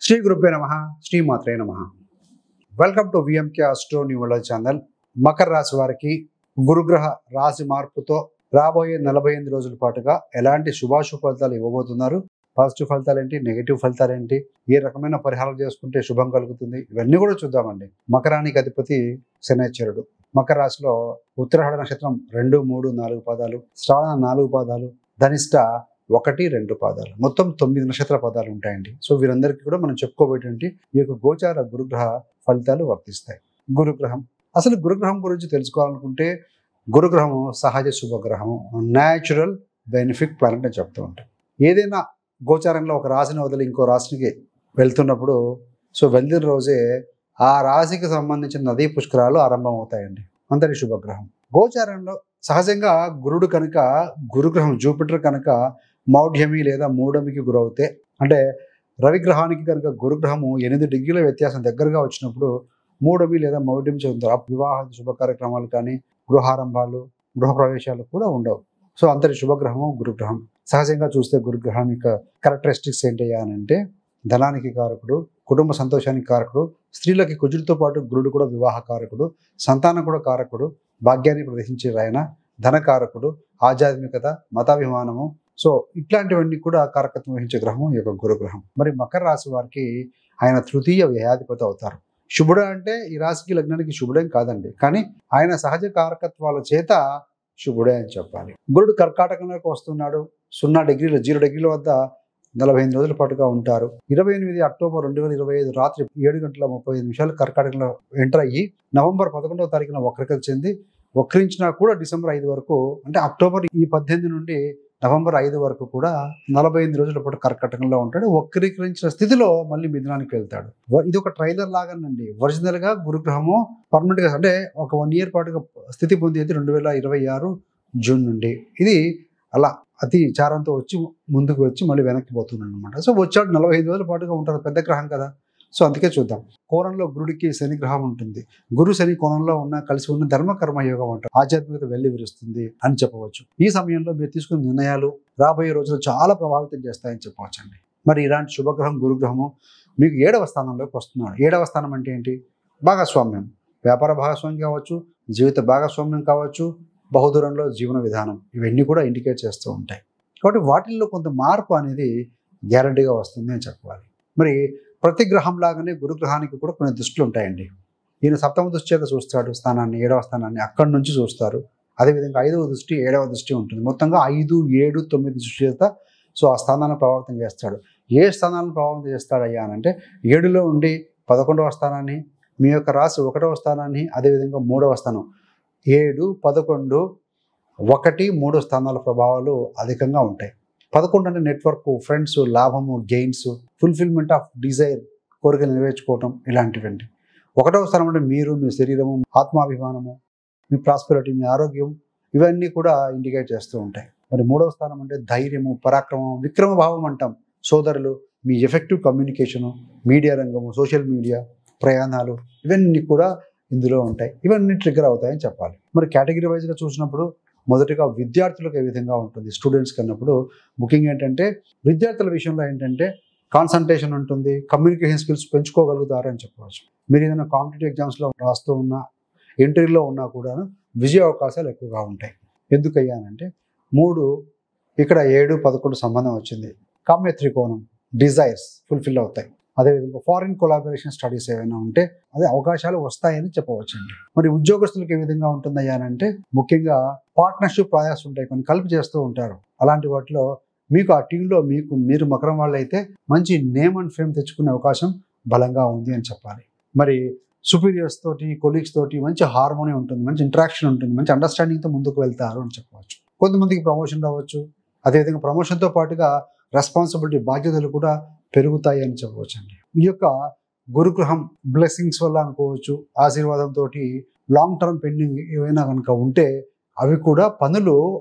శ్రీ గురుభ్యో నమః, శ్రీమాత్రే నమః. Welcome to VMK astro numerology channel. మకర రాశి వారికి గురుగ్రహ రాశి మార్పుతో రాబోయే 48 రోజుల పాటుగా ఎలాంటి శుభాశుభ ఫలితాలు ఇవ్వబోతున్నారు, పాజిటివ్ ఫలితాలు ఏంటి, నెగిటివ్ ఫలితాలు ఏంటి, ఏ రకమైన పరిహారం చేసుకుంటే శుభం కలుగుతుంది, ఇవన్నీ కూడా చూద్దామండి. మకరానికి అధిపతి శనైశ్వరుడు. మకర రాశిలో ఉత్తరాషాఢ నక్షత్రం 2, 3, 4 పాదాలు, శ్రావణ 4 పాదాలు, ధనిష్ట 1, 2 పాదాలు, మొత్తం 9 నక్షత్ర పదాలు ఉంటాయండి. సో వీరందరికీ కూడా మనం చెప్పుకోబోయేటువంటి ఈ యొక్క గోచార గురుగ్రహ ఫలితాలు వర్తిస్తాయి. గురుగ్రహం, అసలు గురుగ్రహం గురించి తెలుసుకోవాలనుకుంటే గురుగ్రహము సహజ శుభగ్రహము, న్యాచురల్ బెనిఫిట్ ప్లానెట్ అని చెప్తూ ఉంటాం. ఏదైనా గోచారంలో ఒక రాశిని వదిలి ఇంకో రాశికి వెళ్తున్నప్పుడు వెళ్ళిన రోజే ఆ రాశికి సంబంధించిన నదీ పుష్కరాలు ఆరంభం అవుతాయండి. అంతటి శుభగ్రహం. గోచారంలో సహజంగా గురుడు కనుక, గురుగ్రహం జూపిటర్ కనుక మౌఢ్యమి లేదా మూఢమికి గురవుతే, అంటే రవిగ్రహానికి కనుక గురుగ్రహము 8 డిగ్రీల వ్యత్యాసం దగ్గరగా వచ్చినప్పుడు మూఢమి లేదా మౌఢ్యం చెందుతారు. వివాహ శుభ కార్యక్రమాలు కానీ, గృహారంభాలు, గృహప్రవేశాలు కూడా ఉండవు. సో అంతటి శుభగ్రహము గురుగ్రహం. సహజంగా చూస్తే గురుగ్రహం యొక్క క్యారెక్టరిస్టిక్స్ ఏంటయ్యా అని అంటే, ధనానికి కారకుడు, కుటుంబ సంతోషానికి కారకుడు, స్త్రీలకి కుజుడితో పాటు గురుడు కూడా వివాహ కారకుడు, సంతానం కూడా కారకుడు, భాగ్యాన్ని ప్రదర్శించే ఆయన, ధనకారకుడు, ఆధ్యాత్మికత, మతాభిమానము, సో ఇట్లాంటివన్నీ కూడా కారకత్వం వహించే గ్రహము ఈ యొక్క గురుగ్రహం. మరి మకర రాశి వారికి ఆయన తృతీయ వ్యయాధిపతి అవుతారు. శుభుడు అంటే ఈ రాశికి లగ్నానికి శుభుడేం కాదండి, కానీ ఆయన సహజ కారకత్వాల చేత శుభుడే అని చెప్పాలి. గురుడు కర్కాటకంలోకి వస్తున్నాడు. 0 డిగ్రీల వద్ద 48 రోజుల పాటుగా ఉంటారు. 28 అక్టోబర్ 2025 రాత్రి 7:35 కర్కాటకంలో ఎంటర్ అయ్యి నవంబర్ 11వ తారీఖున వక్రగతి చెంది, వక్రించినా కూడా డిసెంబర్ 5 వరకు, అంటే అక్టోబర్ 18 నుండి నవంబర్ 5 వరకు కూడా 48 రోజుల పాటు కర్కాటకంలో ఉంటాడు. వక్రీకరించిన స్థితిలో మళ్ళీ మిథునానికి వెళ్తాడు. ఇది ఒక ట్రైలర్ లాగానండి. ఒరిజినల్ గా గురుగ్రహము పర్మనెంట్ గా, అంటే ఒక 1 ఇయర్ పాటుగా స్థితి పొందేది 2026 జూన్ నుండి. ఇది అలా అతి చారంతో వచ్చి ముందుకు వచ్చి మళ్ళీ వెనక్కి పోతున్నాడు అనమాట. సో వచ్చాడు 45 రోజుల పాటుగా ఉంటారు. పెద్ద గ్రహం కదా. సో అందుకే చూద్దాం. కోణంలో గురుడికి శని గ్రహం ఉంటుంది. గురు శని కోణంలో ఉన్న కలిసి ఉన్న ధర్మ కర్మ యోగం అంటారు. ఆధ్యాత్మికత వెళ్లి విరుస్తుంది అని చెప్పవచ్చు. ఈ సమయంలో మీరు తీసుకున్న నిర్ణయాలు రాబోయే రోజులు చాలా ప్రభావితం చేస్తాయని చెప్పవచ్చు అండి. మరి ఇలాంటి శుభగ్రహం గురుగ్రహము మీకు 7వ స్థానంలోకి వస్తున్నాడు. 7వ స్థానం అంటే ఏంటి? భాగస్వామ్యం. వ్యాపార భాగస్వామ్యం కావచ్చు, జీవిత భాగస్వామ్యం కావచ్చు, బహుదూరంలో జీవన విధానం, ఇవన్నీ కూడా ఇండికేట్ చేస్తూ ఉంటాయి. కాబట్టి వాటిల్లో కొంత మార్పు అనేది గ్యారంటీగా వస్తుంది అని చెప్పాలి. మరి ప్రతి గ్రహం లాగానే గురుగ్రహానికి కూడా కొన్ని దృష్టిలు ఉంటాయండి. ఈయన 7వ దృష్టి చేత చూస్తాడు స్థానాన్ని, 7వ స్థానాన్ని అక్కడి నుంచి చూస్తారు. అదేవిధంగా 5వ దృష్టి, 7వ దృష్టి ఉంటుంది. మొత్తంగా 5, 7, 9 దృష్టి చేత ఆ స్థానాన్ని ప్రభావితం చేస్తాడు. ఏ స్థానాలను ప్రభావితం చేస్తాడయ్యా అని అంటే, 7లో ఉండి 11వ స్థానాన్ని, మీ యొక్క రాశి 1వ స్థానాన్ని, అదేవిధంగా 3వ స్థానం, 7, 11, 1, 3 స్థానాల ప్రభావాలు అధికంగా ఉంటాయి. 11 అంటే నెట్వర్క్, ఫ్రెండ్స్, లాభము, గెయిన్స్, ఫుల్ఫిల్మెంట్ ఆఫ్ డిజైర్, కోరికలు నెరవేర్చుకోవటం, ఇలాంటివండి. 1వ స్థానం అంటే మీరు, మీ శరీరము, ఆత్మాభిమానము, మీ ప్రాస్పెరిటీ, మీ ఆరోగ్యం, ఇవన్నీ కూడా ఇండికేట్ చేస్తూ ఉంటాయి. మరి 3వ స్థానం అంటే ధైర్యము, పరాక్రమం, విక్రమ భావం అంటాం. సోదరులు, మీ ఎఫెక్టివ్ కమ్యూనికేషను, మీడియా రంగము, సోషల్ మీడియా, ప్రయాణాలు, ఇవన్నీ కూడా ఇందులో ఉంటాయి. ఇవన్నీ ట్రిగ్గర్ అవుతాయని చెప్పాలి. మరి కేటగిరీ వైజ్గా చూసినప్పుడు మొదటిగా విద్యార్థులకు ఏ విధంగా ఉంటుంది, స్టూడెంట్స్కి అన్నప్పుడు ముఖ్యంగా ఏంటంటే విద్యార్థుల విషయంలో ఏంటంటే కాన్సన్ట్రేషన్ ఉంటుంది, కమ్యూనికేషన్ స్కిల్స్ పెంచుకోగలుగుతారు అని చెప్పవచ్చు. మీరు ఏదైనా కాంపిటేటివ్ ఎగ్జామ్స్లో రాస్తూ ఉన్నా, ఇంటర్వ్యూలో ఉన్నా కూడా విజయ అవకాశాలు ఎక్కువగా ఉంటాయి. ఎందుకయ్యానంటే 3 ఇక్కడ 7, 11 సంబంధం వచ్చింది. కామ్య త్రికోణం, డిజైర్స్ ఫుల్ఫిల్ అవుతాయి. అదేవిధంగా ఫారిన్ కొలాబరేషన్ స్టడీస్ ఏమైనా ఉంటే అదే అవకాశాలు వస్తాయని చెప్పవచ్చండి. మరి ఉద్యోగస్తులకు ఏ విధంగా ఉంటుందయ్యానంటే ముఖ్యంగా పార్ట్నర్షిప్ ప్రాజెక్ట్స్ ఉంటాయి, కొన్ని కలిపి చేస్తూ ఉంటారు. అలాంటి వాటిలో మీకు ఆ టీంలో మీరు మకరం వాళ్ళు అయితే మంచి నేమ్ అండ్ ఫేమ్ తెచ్చుకునే అవకాశం బలంగా ఉంది అని చెప్పాలి. మరి సుపీరియర్స్ తోటి, కొలీగ్స్ తోటి మంచి హార్మోనీ ఉంటుంది, మంచి ఇంటరాక్షన్ ఉంటుంది, మంచి అండర్స్టాండింగ్తో ముందుకు వెళ్తారు అని చెప్పవచ్చు. కొంతమందికి ప్రమోషన్ రావచ్చు. అదేవిధంగా ప్రమోషన్తో పాటుగా రెస్పాన్సిబిలిటీ, బాధ్యతలు కూడా పెరుగుతాయి అని చెప్పవచ్చు అండి. ఈ యొక్క గురుగ్రహం బ్లెస్సింగ్స్ వల్ల అనుకోవచ్చు, ఆశీర్వాదంతో లాంగ్ టర్మ్ పెండింగ్ ఏవైనా కనుక ఉంటే అవి కూడా పనులు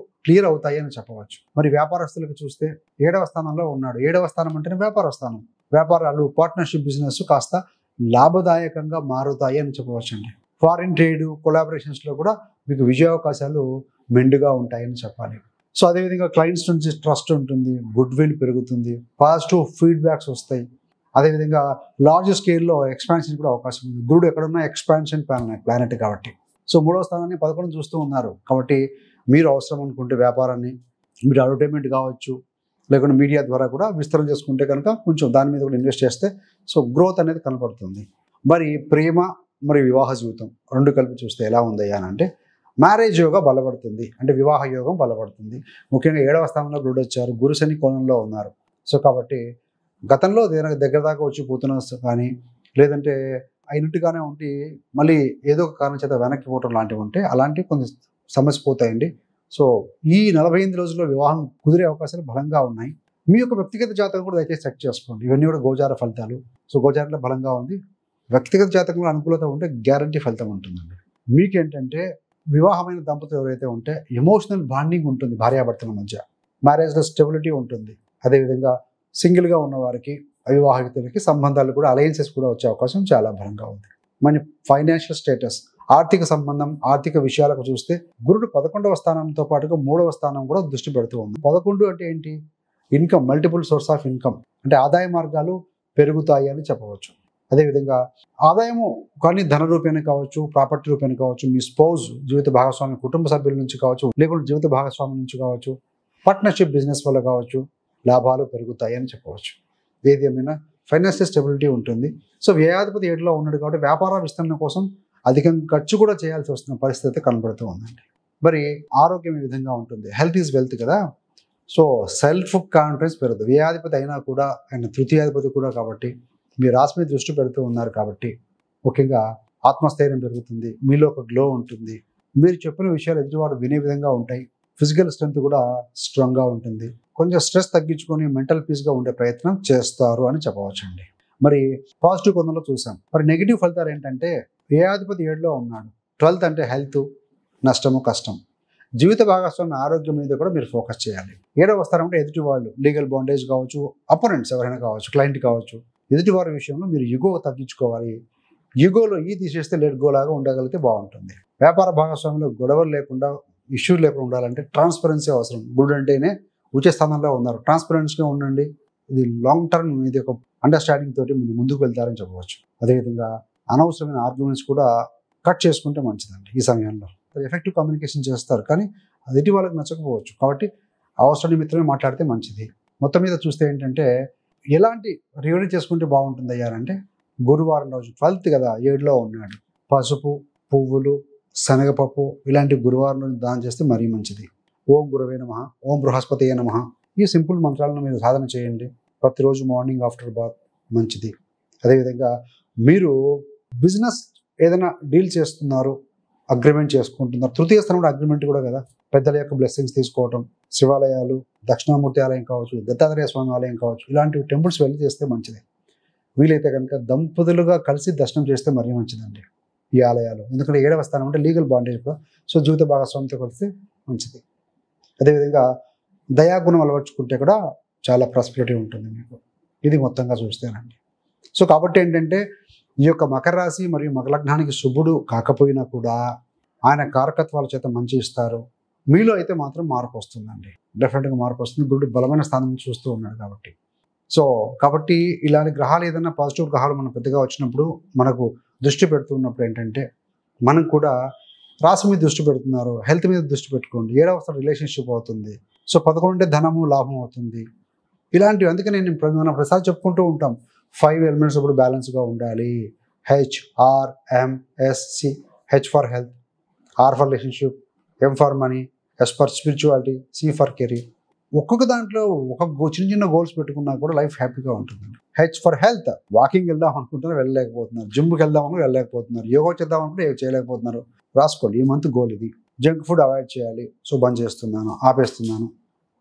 క్లియర్ అవుతాయి అని చెప్పవచ్చు. మరి వ్యాపారస్తులకు చూస్తే 7వ స్థానంలో ఉన్నాడు. 7వ స్థానం అంటేనే వ్యాపార స్థానం. వ్యాపారాలు, పార్ట్నర్షిప్ బిజినెస్ కాస్త లాభదాయకంగా మారుతాయి అని చెప్పవచ్చు అండి. ఫారిన్ ట్రేడ్, కొలాబరేషన్స్లో కూడా మీకు విజయావకాశాలు మెండుగా ఉంటాయని చెప్పాలి. సో అదేవిధంగా క్లయింట్స్ నుంచి ట్రస్ట్ ఉంటుంది, గుడ్ విల్ పెరుగుతుంది, పాజిటివ్ ఫీడ్బ్యాక్స్ వస్తాయి. అదేవిధంగా లార్జ్ స్కేల్లో ఎక్స్పాన్షన్ కూడా అవకాశం ఉంది. గురుడు ఎక్కడున్నా ఎక్స్పాన్షన్ ప్లానెట్ కాబట్టి. సో 3వ స్థానాన్ని 11 చూస్తూ ఉన్నారు కాబట్టి మీరు అవసరం అనుకుంటే వ్యాపారాన్ని మీరు అడ్వర్టైజ్మెంట్ కావచ్చు, లేకుంటే మీడియా ద్వారా కూడా విస్తరణ చేసుకుంటే కనుక కొంచెం దాని మీద కూడా ఇన్వెస్ట్ చేస్తే సో గ్రోత్ అనేది కనపడుతుంది. మరి ప్రేమ మరియు వివాహ జీవితం రెండు కలిపి చూస్తే ఎలా ఉందయ్యా అని అంటే మ్యారేజ్ యోగం బలపడుతుంది, అంటే వివాహ యోగం బలపడుతుంది. ముఖ్యంగా 7వ స్థానంలో గురుడు వచ్చారు, గురు శని కోణంలో ఉన్నారు. సో కాబట్టి గతంలో దగ్గర దాకా వచ్చి పోతున్న కానీ లేదంటే అయినట్టుగానే ఉండి మళ్ళీ ఏదో ఒక కారణం చేత వెనక్కి పోవటం లాంటివి ఉంటే అలాంటివి కొన్ని సమస్య పోతాయండి. సో ఈ 48 రోజుల్లో వివాహం కుదిరే అవకాశాలు బలంగా ఉన్నాయి. మీ యొక్క వ్యక్తిగత జాతకం కూడా దయచేసి చెక్ చేసుకోండి. ఇవన్నీ కూడా గోచార ఫలితాలు. సో గోచారంలో బలంగా ఉంది, వ్యక్తిగత జాతకంలో అనుకూలత ఉంటే గ్యారంటీ ఫలితం ఉంటుందండి. మీకేంటంటే వివాహమైన దంపతులు ఎవరైతే ఉంటే ఎమోషనల్ బాండింగ్ ఉంటుంది భార్యాభర్తల మధ్య, మ్యారేజ్లో స్టెబిలిటీ ఉంటుంది. అదేవిధంగా సింగిల్గా ఉన్న వారికి అవివాహితులకి సంబంధాలు కూడా అలయన్సెస్ కూడా వచ్చే అవకాశం చాలా బలంగా ఉంది. మన ఫైనాన్షియల్ స్టేటస్, ఆర్థిక సంబంధం, ఆర్థిక విషయాలకు చూస్తే గురుడు 11వ స్థానంతో పాటుగా 3వ స్థానం కూడా దృష్టి పెడుతూ ఉంది. 11 అంటే ఏంటి? Income, multiple source of income, అంటే ఆదాయ మార్గాలు పెరుగుతాయి అని చెప్పవచ్చు. అదేవిధంగా ఆదాయము కానీ ధన రూపేణ కావచ్చు, ప్రాపర్టీ రూపేణ కావచ్చు, మీ స్పౌజ్ జీవిత భాగస్వామి కుటుంబ సభ్యుల నుంచి కావచ్చు, లేకుంటే జీవిత భాగస్వామి నుంచి కావచ్చు, పార్ట్నర్షిప్ బిజినెస్ వల్ల కావచ్చు, లాభాలు పెరుగుతాయి అని చెప్పవచ్చు. ఏది ఏమైనా ఫైనాన్షియల్ స్టెబిలిటీ ఉంటుంది. సో వ్యయాధిపతి 7లో ఉన్నాడు కాబట్టి వ్యాపార విస్తరణ కోసం అధికంగా ఖర్చు కూడా చేయాల్సి వస్తున్న పరిస్థితి కనబడుతూ ఉందండి. మరి ఆరోగ్యం ఈ విధంగా ఉంటుంది. హెల్త్ ఈజ్ వెల్త్ కదా. సో సెల్ఫ్ కాన్ఫిడెన్స్ పెరుగుతుంది. వ్యయాధిపతి అయినా కూడా ఆయన తృతీయాధిపతి కూడా కాబట్టి మీ రాశి మీద దృష్టి పెడుతూ ఉన్నారు కాబట్టి ముఖ్యంగా ఆత్మస్థైర్యం పెరుగుతుంది, మీలో ఒక గ్లో ఉంటుంది, మీరు చెప్పిన విషయాలు ఎదుటివారు వినే విధంగా ఉంటాయి, ఫిజికల్ స్ట్రెంత్ కూడా స్ట్రాంగ్గా ఉంటుంది, కొంచెం స్ట్రెస్ తగ్గించుకొని మెంటల్ పీస్గా ఉండే ప్రయత్నం చేస్తారు అని చెప్పవచ్చండి. మరి పాజిటివ్ కొందలో చూసాం. మరి నెగిటివ్ ఫలితాలు ఏంటంటే వ్యయాధిపతి 7లో ఉన్నాడు. 12th అంటే హెల్త్, నష్టము, కష్టం. జీవిత భాగస్వామి ఆరోగ్యం మీద కూడా మీరు ఫోకస్ చేయాలి. 7వ స్థానం అంటే ఎదుటి వాళ్ళు, లీగల్ బాండేజ్ కావచ్చు, అపోనెంట్స్ ఎవరైనా కావచ్చు, క్లయింట్ కావచ్చు, ఎదుటివారి విషయంలో మీరు ఈగో తగ్గించుకోవాలి. ఈగోలో తీసేస్తే లెట్ గో లాగా ఉండగలిగితే బాగుంటుంది. వ్యాపార భాగస్వామిలో గొడవలు లేకుండా, ఇష్యూలు లేకుండా ఉండాలంటే ట్రాన్స్పరెన్సీ అవసరం. గుడ్ అంటేనే ఉచ్చ స్థానంలో ఉన్నారు, ట్రాన్స్పరెన్స్గా ఉండండి. ఇది లాంగ్ టర్మ్ ఇది ఒక అండర్స్టాండింగ్ తోటి ముందుకు వెళ్తారని చెప్పవచ్చు. అదేవిధంగా అనవసరమైన ఆర్గ్యుమెంట్స్ కూడా కట్ చేసుకుంటే మంచిదండి. ఈ సమయంలో ఎఫెక్టివ్ కమ్యూనికేషన్ చేస్తారు కానీ అది ఎటు వాళ్ళకి నచ్చకపోవచ్చు కాబట్టి అవసర నిమిత్తమే మాట్లాడితే మంచిది. మొత్తం మీద చూస్తే ఏంటంటే ఎలాంటి రివ్యూ చేసుకుంటే బాగుంటుంది అయ్యారంటే గురువారం రోజు 12th కదా 7లో ఉన్నాడు, పసుపు, పువ్వులు, శనగపప్పు ఇలాంటి గురువారం రోజు దానం చేస్తే మరీ మంచిది. ఓం గురవే నమః, ఓం బృహస్పతయే నమః, ఈ సింపుల్ మంత్రాలను మీరు సాధన చేయండి ప్రతిరోజు మార్నింగ్ ఆఫ్టర్ బాత్, మంచిది. అదేవిధంగా మీరు బిజినెస్ ఏదైనా డీల్ చేస్తున్నారు, అగ్రిమెంట్ చేసుకుంటున్నారు, తృతీయ స్థానంలో అగ్రిమెంట్ కూడా కదా, పెద్దల యొక్క బ్లెస్సింగ్స్ తీసుకోవటం, శివాలయాలు, దక్షిణామూర్తి ఆలయం కావచ్చు, దత్తాత్రేయ స్వామి ఆలయం కావచ్చు, ఇలాంటి టెంపుల్స్ వెళ్ళి చేస్తే మంచిది. వీలైతే కనుక దంపతులుగా కలిసి దర్శనం చేస్తే మరీ మంచిదండి ఈ ఆలయాలు. ఎందుకంటే 7వ స్థానం అంటే లీగల్ బాండేజ్ కూడా, సో జీవిత భాగస్వామితో కలిస్తే మంచిది. అదేవిధంగా దయాగుణం అలవర్చుకుంటే కూడా చాలా ప్రాస్పెరిటీ ఉంటుంది మీకు. ఇది మొత్తంగా చూస్తేనండి. సో కాబట్టి ఏంటంటే ఈ యొక్క మకర రాశి మరియు మకర లగ్నానికి శుభుడు కాకపోయినా కూడా ఆయన కారకత్వాల చేత మంచి ఇస్తారు. మీలో అయితే మాత్రం మార్పు వస్తుందండి, డెఫినెట్గా మార్పు వస్తుంది. గురుడు బలమైన స్థానం నుంచి చూస్తూ ఉన్నాడు కాబట్టి. సో కాబట్టి ఇలాంటి గ్రహాలు ఏదైనా పాజిటివ్ గ్రహాలు మనం పెద్దగా వచ్చినప్పుడు మనకు దృష్టి పెడుతున్నప్పుడు ఏంటంటే మనం కూడా రాశి మీద దృష్టి పెడుతున్నారు, హెల్త్ మీద దృష్టి పెట్టుకోండి. 7వ స్థానం రిలేషన్షిప్ అవుతుంది. సో 11 అంటే ధనము, లాభం అవుతుంది. ఇలాంటివి అందుకని మనం ప్రసాద్ చెప్పుకుంటూ ఉంటాం 5 ఎలిమెంట్స్ ఇప్పుడు బ్యాలెన్స్గా ఉండాలి. HRMSC, H for health, R for relationship, M for money, S for spirituality, C for career. ఒక్కొక్క దాంట్లో చిన్న చిన్న గోల్స్ పెట్టుకున్నా కూడా లైఫ్ హ్యాపీగా ఉంటుంది. H ఫర్ హెల్త్, వాకింగ్ వెళ్దాం అనుకుంటున్నారు వెళ్ళలేకపోతున్నారు, జిమ్కి వెళ్దాం అనుకుంటే వెళ్ళలేకపోతున్నారు, యోగా చేద్దాం అనుకుంటే చేయలేకపోతున్నారు. రాసుకోండి, ఈ మంత్ గోల్ ఇది. జంక్ ఫుడ్ అవాయిడ్ చేయాలి, సో బంద్ చేస్తున్నాను, ఆపేస్తున్నాను.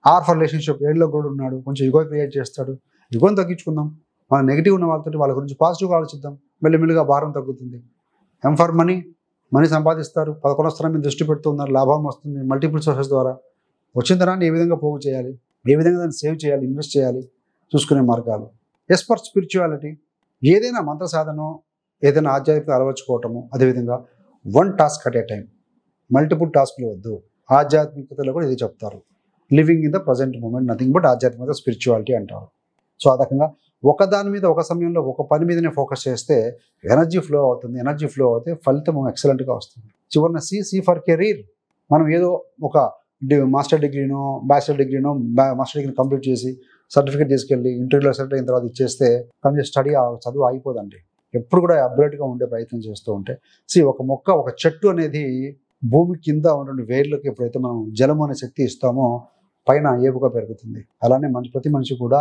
R ఫర్ రిలేషన్షిప్, 7లో కూడా ఉన్నాడు, కొంచెం యుగో క్రియేట్ చేస్తాడు. యుగోని తగ్గించుకుందాం, మన నెగిటివ్ ఉన్న వాళ్ళతో వాళ్ళ గురించి పాజిటివ్గా ఆలోచిద్దాం, మెల్లిమెల్లిగా భారం తగ్గుతుంది. M ఫర్ మనీ, మనీ సంపాదిస్తారు, 11వ స్థానం మీద దృష్టి పెడుతున్నారు, లాభం వస్తుంది మల్టిపుల్ సోర్సెస్ ద్వారా. వచ్చిన ధనాన్ని ఏ విధంగా పోగు చేయాలి, ఏ విధంగా దాన్ని సేవ్ చేయాలి, ఇన్వెస్ట్ చేయాలి, చూసుకునే మార్గాలు. S ఫర్ స్పిరిచువాలిటీ, ఏదైనా మంత్ర సాధనో ఏదైనా ఆధ్యాత్మిక అలవర్చుకోవటము. అదేవిధంగా 1 task at a time, multiple టాస్క్లు వద్దు. ఆధ్యాత్మికతలో కూడా ఇది చెప్తారు, living in the present moment, nothing but ఆధ్యాత్మికత, స్పిరిచువాలిటీ అంటారు. సో ఆ రకంగా ఒకదాని మీద ఒక సమయంలో ఒక పని మీదనే ఫోకస్ చేస్తే ఎనర్జీ ఫ్లో అవుతుంది. ఎనర్జీ ఫ్లో అవుతే ఫలితం ఎక్సలెంట్గా వస్తుంది. చివరిన సి ఫర్ కెరీర్. మనం ఏదో ఒక మాస్టర్ డిగ్రీనో బ్యాచిలర్ డిగ్రీనో మాస్టర్ డిగ్రీ కంప్లీట్ చేసి సర్టిఫికేట్ తీసుకెళ్ళి ఇంటర్వ్యూలో సెలెక్ట్ అయిన తర్వాత ఇచ్చేస్తే కానీ చదువు ఆగిపోదండి. ఎప్పుడు కూడా అప్డేట్గా ఉండే ప్రయత్నం చేస్తూ ఉంటే ఒక చెట్టు అనేది భూమి కింద ఉన్న వేర్లకు ఎప్పుడైతే మనం జలం అనే శక్తి ఇస్తామో పైన ఏపుగా పెరుగుతుంది. అలానే ప్రతి మనిషి కూడా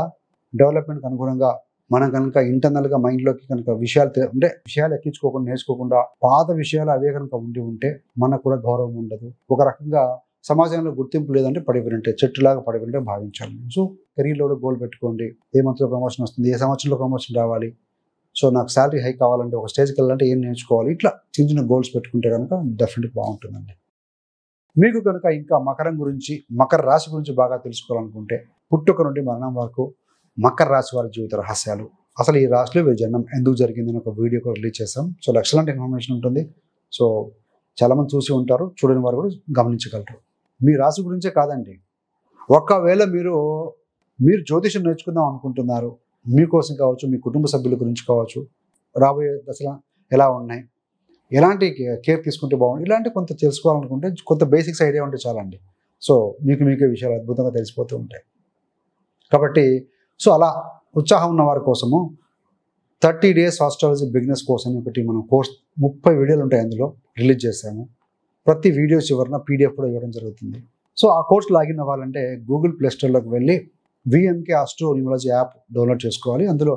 డెవలప్మెంట్కి అనుగుణంగా మనం కనుక ఇంటర్నల్గా మైండ్లోకి కనుక విషయాలు ఎక్కించుకోకుండా నేర్చుకోకుండా పాత విషయాలు అవే కనుక ఉంటే మనకు కూడా గౌరవం ఉండదు. ఒక రకంగా సమాజంలో గుర్తింపు లేదంటే పడిపోయినట్టే, చెట్టులాగా పడిపోయినట్టే భావించాలి. సో కెరీర్లో కూడా గోల్ పెట్టుకోండి. ఏ మంత్లో ప్రమోషన్ వస్తుంది, ఏ సంవత్సరంలో ప్రమోషన్ రావాలి, సో నాకు శాలరీ హైక్ కావాలంటే, ఒక స్టేజ్కి వెళ్ళాలంటే ఏం నేర్చుకోవాలి, ఇట్లా చిన్న చిన్న గోల్స్ పెట్టుకుంటే కనుక డెఫినెట్గా బాగుంటుందండి. మీకు కనుక ఇంకా మకర రాశి గురించి బాగా తెలుసుకోవాలనుకుంటే పుట్టుక నుండి మరణం వరకు మకర రాశి వారి జీవిత రహస్యాలు, అసలు ఈ రాశిలో వీరి జన్మం ఎందుకు జరిగిందని ఒక వీడియో కూడా రిలీజ్ చేసాం. సో ఎక్సలెంట్ ఇన్ఫర్మేషన్ ఉంటుంది. సో చాలామంది చూసి ఉంటారు, చూడని వారు కూడా గమనించగలరు. మీ రాశి గురించే కాదండి, ఒకవేళ మీరు జ్యోతిషం నేర్చుకుందాం అనుకుంటున్నారు, మీకోసం కావచ్చు, మీ కుటుంబ సభ్యుల గురించి కావచ్చు, రాబోయే దశలు ఎలా ఉన్నాయి, ఎలాంటి కేర్ తీసుకుంటే బాగుంది, ఇలాంటి కొంత తెలుసుకోవాలనుకుంటే కొంత బేసిక్స్ ఐడియా ఉంటే చాలండి. సో మీకే విషయాలు అద్భుతంగా తెలిసిపోతూ ఉంటాయి. కాబట్టి అలా ఉత్సాహం ఉన్న వారి కోసము 30 days ఆస్ట్రాలజీ బిగినర్స్ కోర్స్ అని ఒకటి మనం కోర్స్ 30 వీడియోలు ఉంటాయి, అందులో రిలీజ్ చేశాము. ప్రతి వీడియో చివరన PDF కూడా ఇవ్వడం జరుగుతుంది. సో ఆ కోర్స్ లాగిన్ అవ్వాలంటే గూగుల్ ప్లే స్టోర్లోకి వెళ్ళి VMK astro numerology app download చేసుకోవాలి. అందులో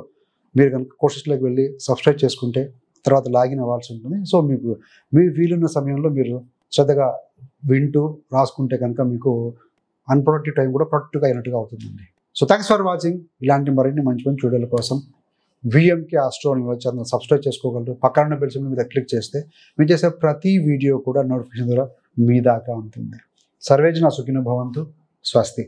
మీరు కనుక కోర్సెస్లోకి వెళ్ళి సబ్స్క్రైబ్ చేసుకుంటే తర్వాత లాగిన్ అవ్వాల్సి ఉంటుంది. సో మీకు వీలున్న సమయంలో మీరు శ్రద్ధగా వింటూ రాసుకుంటే కనుక మీకు అన్ప్రొడక్టివ్ టైం కూడా ప్రొడక్టివ్గా అయినట్టుగా అవుతుందండి. So thanks for watching. ఇలాంటి మరిన్ని మంచి వీడియోల కోసం VMK astro numerology channel subscribe చేసుకోగలరు. పక్కన బెల్ సింబల్ మీద క్లిక్ చేస్తే మీరు చేసే ప్రతి వీడియో కూడా నోటిఫికేషన్ ద్వారా మీ దాకా ఉంటుంది. సర్వేజన సుఖినో భవంతు. స్వస్తి.